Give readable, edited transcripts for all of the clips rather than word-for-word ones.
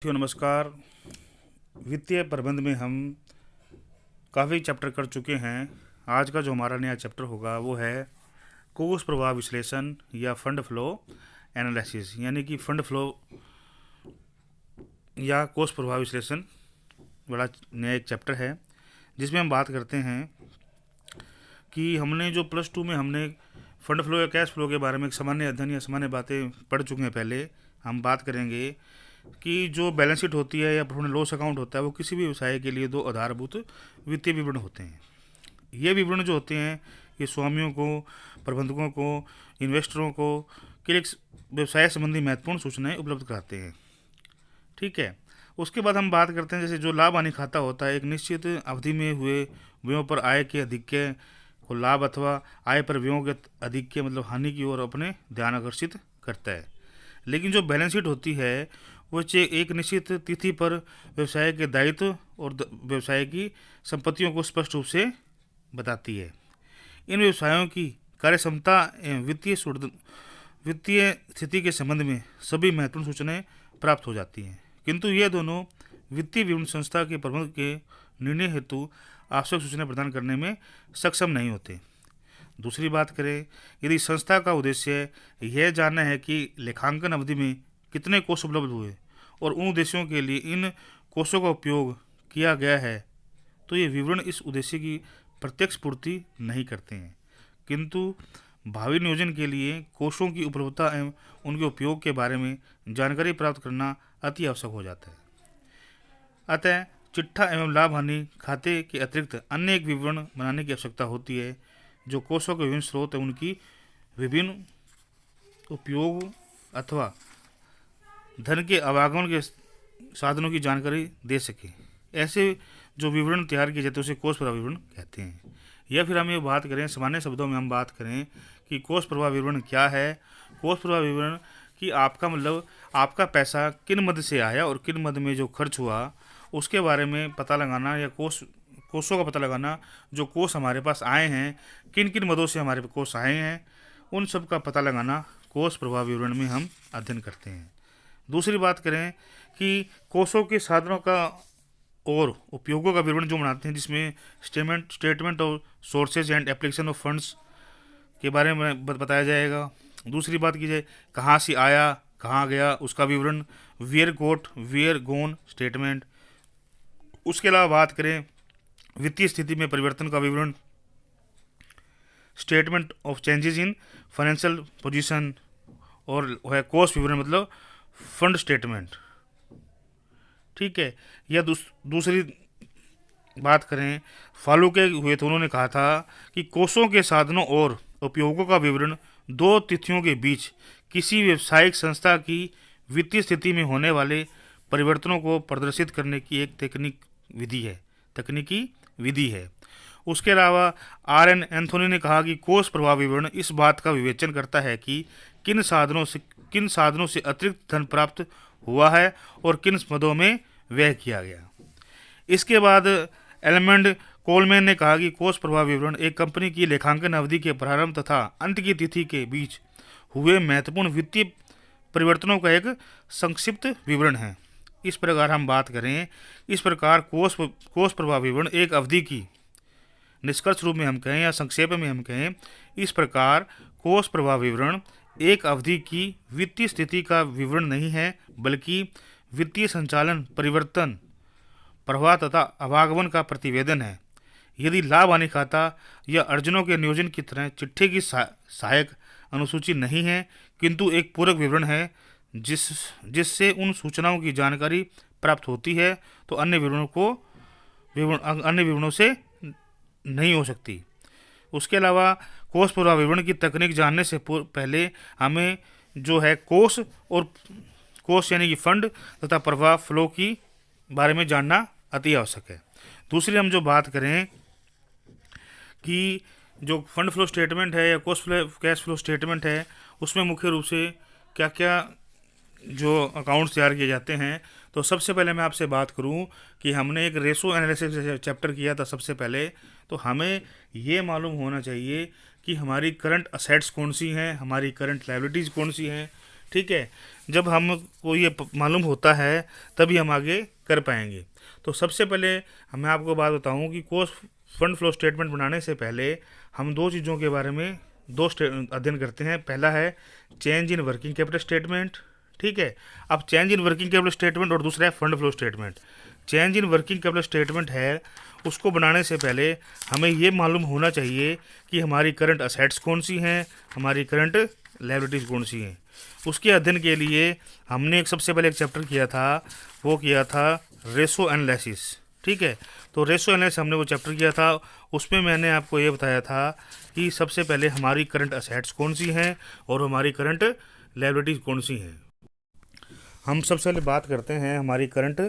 नमस्कार। वित्तीय प्रबंध में हम काफ़ी चैप्टर कर चुके हैं। आज का जो हमारा नया चैप्टर होगा वो है कोष प्रवाह विश्लेषण या फंड फ्लो एनालिसिस, यानी कि फंड फ्लो या कोष प्रवाह विश्लेषण बड़ा नया एक चैप्टर है, जिसमें हम बात करते हैं कि हमने जो +2 में हमने फंड फ्लो या कैश फ्लो के बारे में एक सामान्य अध्ययन या सामान्य बातें पढ़ चुके हैं। पहले हम बात करेंगे कि जो बैलेंस शीट होती है या प्रॉफिट एंड लॉस अकाउंट होता है, वो किसी भी व्यवसाय के लिए दो आधारभूत वित्तीय विवरण होते हैं। ये विवरण जो होते हैं ये स्वामियों को, प्रबंधकों को, इन्वेस्टरों को के लिए व्यवसाय संबंधी महत्वपूर्ण सूचनाएं उपलब्ध कराते हैं। ठीक है। उसके बाद हम बात करते हैं जैसे जो लाभ हानि खाता होता है, एक निश्चित अवधि में हुए व्ययों पर आय के अधिक्य को लाभ अथवा आय पर व्ययों के अधिक्य मतलब हानि की ओर अपने ध्यान आकर्षित करता है। लेकिन जो बैलेंस शीट होती है वो एक निश्चित तिथि पर व्यवसाय के दायित्व और व्यवसाय की संपत्तियों को स्पष्ट रूप से बताती है। इन व्यवसायों की कार्यक्षमता एवं वित्तीय स्थिति के संबंध में सभी महत्वपूर्ण सूचनाएं प्राप्त हो जाती हैं, किंतु ये दोनों वित्तीय विवरण संस्था के प्रबंधन के निर्णय हेतु आवश्यक सूचनाएं प्रदान करने में सक्षम नहीं होते। दूसरी बात करें, यदि संस्था का उद्देश्य यह जानना है कि लेखांकन अवधि में कितने कोष उपलब्ध हुए और उन उद्देश्यों के लिए इन कोषों का उपयोग किया गया है, तो ये विवरण इस उद्देश्य की प्रत्यक्ष पूर्ति नहीं करते हैं, किंतु भावी नियोजन के लिए कोषों की उपलब्धता एवं उनके उपयोग के बारे में जानकारी प्राप्त करना अति आवश्यक हो जाता है। अतः चिट्ठा एवं लाभ हानि खाते के अतिरिक्त अन्य एक विवरण बनाने की आवश्यकता होती है, जो कोषों के विभिन्न स्रोत एवं उनकी विभिन्न उपयोग अथवा धन के आवागमन के साधनों की जानकारी दे सके। ऐसे जो विवरण तैयार किए जाते हैं उसे कोष प्रवाह विवरण कहते हैं। या फिर हम ये बात करें, सामान्य शब्दों में हम बात करें कि कोष प्रवाह विवरण क्या है। कोष प्रवाह विवरण कि आपका मतलब आपका पैसा किन मद से आया और किन मद में जो खर्च हुआ उसके बारे में पता लगाना, या कोषों का पता लगाना, जो कोष हमारे पास आए हैं, किन किन मदों से हमारे कोष आए हैं, उन सब का पता लगाना कोष प्रवाह विवरण में हम अध्ययन करते हैं। दूसरी बात करें कि कोषों के साधनों का और उपयोगों का विवरण जो बनाते हैं, जिसमें statement of sources and application of funds के बारे में बताया जाएगा। दूसरी बात की जाए कहाँ से आया कहाँ गया उसका विवरण, वेयर गोन स्टेटमेंट। उसके अलावा बात करें वित्तीय स्थिति में परिवर्तन का विवरण, statement of changes in financial position, और है कोष विवरण मतलब फंड स्टेटमेंट। ठीक है। या दूसरी बात करें फॉलो के हुए तो उन्होंने कहा था कि कोषों के साधनों और उपयोगों का विवरण दो तिथियों के बीच किसी व्यावसायिक संस्था की वित्तीय स्थिति में होने वाले परिवर्तनों को प्रदर्शित करने की एक तकनीकी विधि है। उसके अलावा RN एंथोनी ने कहा कि कोष प्रवाह विवरण इस बात का विवेचन करता है कि किन साधनों से अतिरिक्त धन प्राप्त हुआ है और किन मदों में व्यय किया गया। इसके बाद एलमंड कोलमैन ने कहा कि कोष प्रवाह विवरण एक कंपनी की लेखांकन अवधि के प्रारंभ तथा अंत की तिथि के बीच हुए महत्वपूर्ण वित्तीय परिवर्तनों का एक संक्षिप्त विवरण है। इस प्रकार हम बात करें, इस प्रकार कोष प्रवाह विवरण एक अवधि की, निष्कर्ष रूप में हम कहें या संक्षेप में हम कहें, इस प्रकार कोष प्रवाह विवरण एक अवधि की वित्तीय स्थिति का विवरण नहीं है, बल्कि वित्तीय संचालन, परिवर्तन, प्रवाह तथा आवागमन का प्रतिवेदन है। यदि लाभ हानि खाता या अर्जनों के नियोजन की तरह चिट्ठे की सहायक अनुसूची नहीं है, किंतु एक पूरक विवरण है जिससे उन सूचनाओं की जानकारी प्राप्त होती है, तो अन्य विवरणों से नहीं हो सकती। उसके अलावा कोष प्रवाह विवरण की तकनीक जानने से पहले हमें जो है कोष यानी कि फंड तथा प्रवाह फ्लो की बारे में जानना अति आवश्यक है। दूसरी हम जो बात करें कि जो फंड फ्लो स्टेटमेंट है या कैश फ्लो स्टेटमेंट है, उसमें मुख्य रूप से क्या क्या जो अकाउंट्स तैयार किए जाते हैं। तो सबसे पहले मैं आपसे बात करूं कि हमने एक रेशो एनालिसिस चैप्टर किया था सबसे पहले, तो हमें ये मालूम होना चाहिए कि हमारी करंट असेट्स कौन सी हैं, हमारी करंट लायबिलिटीज़ कौन सी हैं, ठीक है, जब हमको ये मालूम होता है तभी हम आगे कर पाएंगे। तो सबसे पहले मैं आपको बात बताऊं कि कोर्स फंड फ्लो स्टेटमेंट बनाने से पहले हम दो चीज़ों के बारे में अध्ययन करते हैं। पहला है change in working capital statement, ठीक है। अब change in working capital statement और दूसरा है fund flow statement. Change in working capital statement है, उसको बनाने से पहले हमें ये मालूम होना चाहिए कि हमारी करंट असेट्स कौन सी हैं, हमारी करंट लायबिलिटीज़ कौन सी हैं। उसके अध्ययन के लिए हमने सबसे पहले एक चैप्टर किया था, वो किया था रेशो एनालिसिस, ठीक है। तो रेशो एनालिसिस हमने वो चैप्टर किया था, उसमें मैंने आपको ये बताया था कि सबसे पहले हमारी करंट असेट्स कौन सी हैं और हमारी करंट लायबिलिटीज़ कौन सी हैं। हम सबसे पहले बात करते हैं हमारी करंट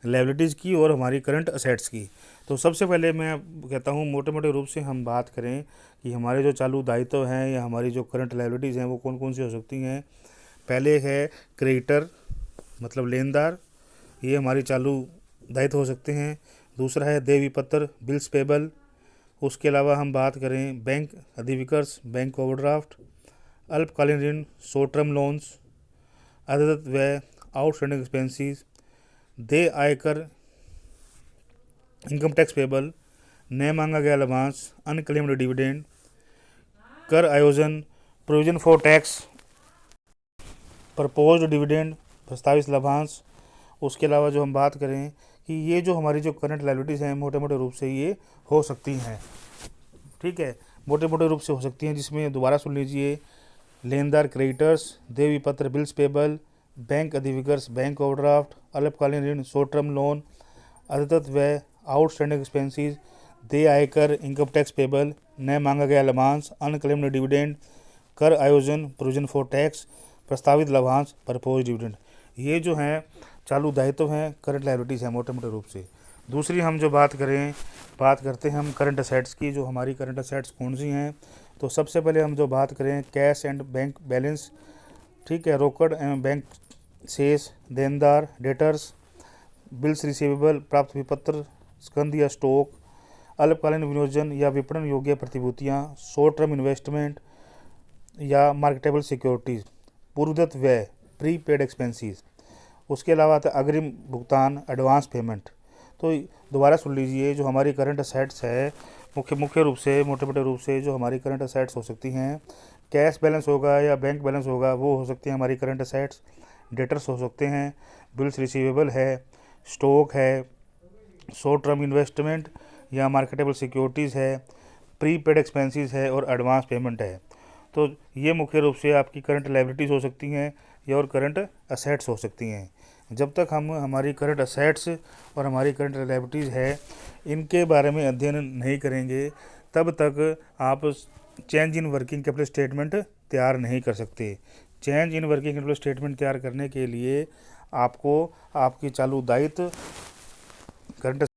लायबिलिटीज़ की और हमारी करंट असेट्स की। तो सबसे पहले मैं कहता हूँ मोटे मोटे रूप से हम बात करें कि हमारे जो चालू दायित्व हैं या हमारी जो करंट लायबिलिटीज़ हैं वो कौन कौन सी हो सकती हैं। पहले है क्रेडिटर, मतलब लेनदार, ये हमारी चालू दायित्व हो सकते हैं। दूसरा है देय विपत्र, बिल्स पेबल। उसके अलावा हम बात करें बैंक अधिविकर्स, बैंक ओवरड्राफ्ट, अल्पकालीन ऋण, शॉर्ट टर्म लोन्स, अत्यधिक व्यय, आउटस्टैंडिंग एक्सपेंसेस, देय आयकर, इनकम टैक्स पेबल, न मांगा गया लाभांश, अनक्लेम्ड डिविडेंड, कर आयोजन, provision for tax, proposed dividend, प्रस्तावित लाभांश। उसके अलावा जो हम बात करें कि ये जो हमारी जो करंट लायबिलिटीज़ हैं मोटे मोटे रूप से ये हो सकती हैं, ठीक है, मोटे मोटे रूप से हो सकती हैं, जिसमें दोबारा सुन लीजिए लेनदार क्रेडिटर्स, देय विपत्र, बिल्स पेबल, बैंक अधिविकर्स, बैंक ओवरड्राफ्ट, अल्पकालीन ऋण, शॉर्ट टर्म लोन, अत्यधिक व्यय, आउटस्टैंडिंग एक्सपेंसेस, देय आयकर, इनकम टैक्स पेबल, न मांगा गया लाभांश, अनक्लेम्ड डिविडेंड, कर आयोजन, प्रोविजन फॉर टैक्स, प्रस्तावित लाभांश, प्रपोज डिविडेंड। ये जो हैं चालू दायित्व हैं, करंट लायबिलिटीज़ हैं मोटे मोटे रूप से। दूसरी हम जो बात करते हैं हम करंट असेट्स की। जो हमारी करंट असेट्स कौन सी हैं, तो सबसे पहले हम जो बात करें कैश एंड बैंक बैलेंस, ठीक है, रोकड़ एवं बैंक शेष, देनदार डेटर्स, बिल्स रिसीवेबल, प्राप्त विपत्र, स्कंद या स्टॉक, अल्पकालीन विनियोजन या विपणन योग्य प्रतिभूतियाँ, शॉर्ट टर्म इन्वेस्टमेंट या मार्केटेबल सिक्योरिटीज़, पूर्वदत्त व्यय, प्री पेड एक्सपेंसेस। उसके अलावा आता है अग्रिम भुगतान, एडवांस पेमेंट। तो दोबारा सुन लीजिए, जो हमारी करंट असेट्स है मुख्य रूप से मोटे मोटे रूप से जो हमारी करंट असेट्स हो सकती हैं, कैश बैलेंस होगा या बैंक बैलेंस होगा वो हो सकती है हमारी करंट असेट्स, डेटर्स हो सकते हैं, बिल्स रिसीवेबल है, स्टॉक है, शॉर्ट टर्म इन्वेस्टमेंट या मार्केटेबल सिक्योरिटीज़ है, प्री पेड एक्सपेंसेस है और एडवांस पेमेंट है। तो ये मुख्य रूप से आपकी करंट लायबिलिटीज़ हो सकती हैं या और करंट असेट्स हो सकती हैं। जब तक हम हमारी करंट असेट्स और हमारी करंट लायबिलिटीज़ है इनके बारे में अध्ययन नहीं करेंगे तब तक आप change in working capital statement तैयार नहीं कर सकते। Change in working capital statement तैयार करने के लिए आपको आपकी चालू दायित्व, करंट